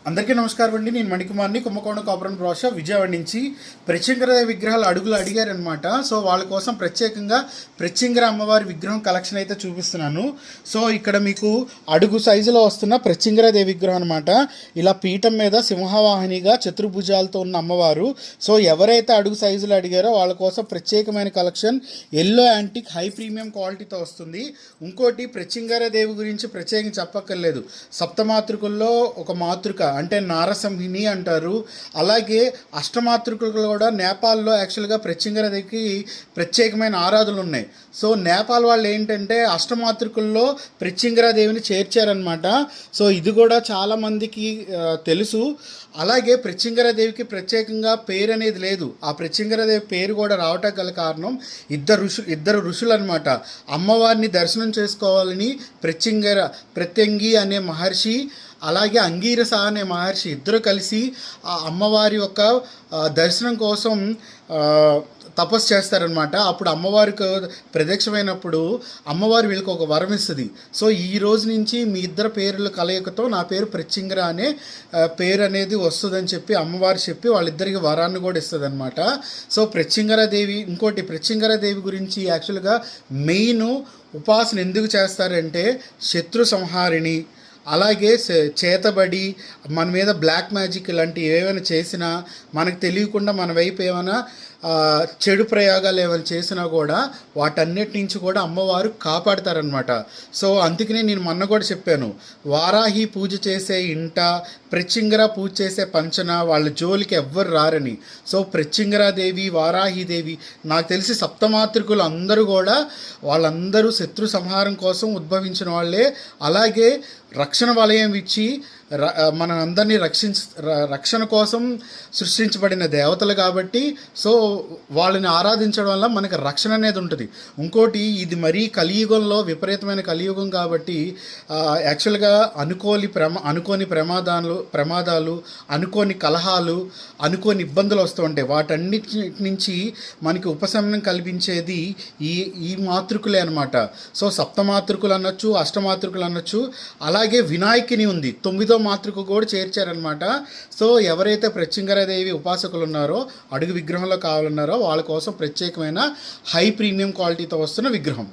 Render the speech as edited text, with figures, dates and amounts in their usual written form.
అందరికీ నమస్కారం అండి. నేను మణికుమార్ని, కుంభకోణం కాపురం బ్రోష విజయవాడ నుంచి. ప్రత్యంగర విగ్రహాలు అడుగులు అడిగారనమాట. సో వాళ్ళ కోసం ప్రత్యేకంగా ప్రత్యంగర అమ్మవారి విగ్రహం కలెక్షన్ అయితే చూపిస్తున్నాను. సో ఇక్కడ మీకు అడుగు సైజులో వస్తున్న ప్రత్యంగరాదేవి విగ్రహం అనమాట. ఇలా పీఠం మీద సింహవాహినిగా చతుర్భుజాలతో ఉన్న అమ్మవారు. సో ఎవరైతే అడుగు సైజులో అడిగారో వాళ్ళ కోసం ప్రత్యేకమైన collection yellow antique high premium క్వాలిటీతో వస్తుంది. ఇంకోటి ప్రత్యంగరాదేవి గురించి ప్రత్యేకంగా చెప్పక్కర్లేదు. సప్తమాతృకుల్లో ఒక మాతృక అంటే నారసింహిని అంటారు. అలాగే అష్టమాతృకులు కూడా నేపాల్లో యాక్చువల్గా ప్రత్యంగరాదేవికి ప్రత్యేకమైన ఆరాధనలు ఉన్నాయి. సో నేపాల్ వాళ్ళు ఏంటంటే అష్టమాతృకుల్లో ప్రత్యంగరాదేవిని చేర్చారనమాట. సో ఇది కూడా చాలామందికి తెలుసు. అలాగే ప్రత్యంగరాదేవికి ప్రత్యేకంగా పేరు అనేది లేదు. ఆ ప్రత్యంగరాదేవి పేరు కూడా రావటం గల కారణం ఇద్దరు ఋషులు అనమాట. అమ్మవారిని దర్శనం చేసుకోవాలని ప్రత్యంగి అనే మహర్షి, అలాగే అంగీరస అనే మహర్షి ఇద్దరు కలిసి ఆ అమ్మవారి యొక్క దర్శనం కోసం తపస్సు చేస్తారనమాట. అప్పుడు అమ్మవారికి ప్రత్యక్షమైనప్పుడు అమ్మవారు వీళ్ళకి ఒక వరం ఇస్తుంది. సో ఈ రోజు నుంచి మీ ఇద్దరు పేర్ల కలయికతో నా పేరు ప్రత్యంగర అనే పేరు అనేది వస్తుందని చెప్పి అమ్మవారు చెప్పి వాళ్ళిద్దరికి వరాన్ని కూడా ఇస్తుంది అనమాట. సో ప్రత్యంగరాదేవి, ఇంకోటి ప్రత్యంగరాదేవి గురించి యాక్చువల్గా మెయిన్ ఉపాసన ఎందుకు చేస్తారంటే శత్రు సంహారిణి, అలాగే చేతబడి, మన మీద బ్లాక్ మ్యాజిక్ ఇలాంటివి ఏమైనా చేసినా, మనకు తెలియకుండా మన వైపు ఏమైనా చెడు ప్రయోగాలు ఏమైనా చేసినా కూడా వాటన్నిటి నుంచి కూడా అమ్మవారు కాపాడతారనమాట. సో అందుకనే నేను మొన్న కూడా చెప్పాను, వారాహి పూజ చేసే ఇంట ప్రత్యంగర పూజ చేసే పంచన వాళ్ళ జోలికి ఎవ్వరు రారని. సో ప్రత్యంగరాదేవి, వారాహిదేవి, నాకు తెలిసి సప్తమాతృకులు అందరూ కూడా వాళ్ళందరూ శత్రు సంహారం కోసం ఉద్భవించిన వాళ్ళే. అలాగే రక్షణ వలయం ఇచ్చి మనందరినీ రక్షణ కోసం సృష్టించబడిన దేవతలు కాబట్టి సో వాళ్ళని ఆరాధించడం వల్ల మనకి రక్షణ అనేది ఉంటుంది. ఇంకోటి ఇది మరీ కలియుగంలో విపరీతమైన కలియుగం కాబట్టి యాక్చువల్గా అనుకోని ప్రమాదాలు, అనుకోని కలహాలు, అనుకోని ఇబ్బందులు వస్తూ ఉంటాయి. వాటన్నిటి నుంచి మనకి ఉపశమనం కల్పించేది ఈ మాతృకులే అనమాట. సో సప్తమాతృకులు అనొచ్చు, అష్టమాతృకులు అనొచ్చు. అలాగే వినాయకుని ఉంది, 9వ మాతృక కూడా చేర్చారనమాట. సో ఎవరైతే ప్రత్యంగరాదేవి ఉపాసకులు ఉన్నారో, అడుగు విగ్రహంలో కావాలన్నారో వాళ్ళ కోసం ప్రత్యేకమైన హై ప్రీమియం క్వాలిటీతో వస్తున్న విగ్రహం.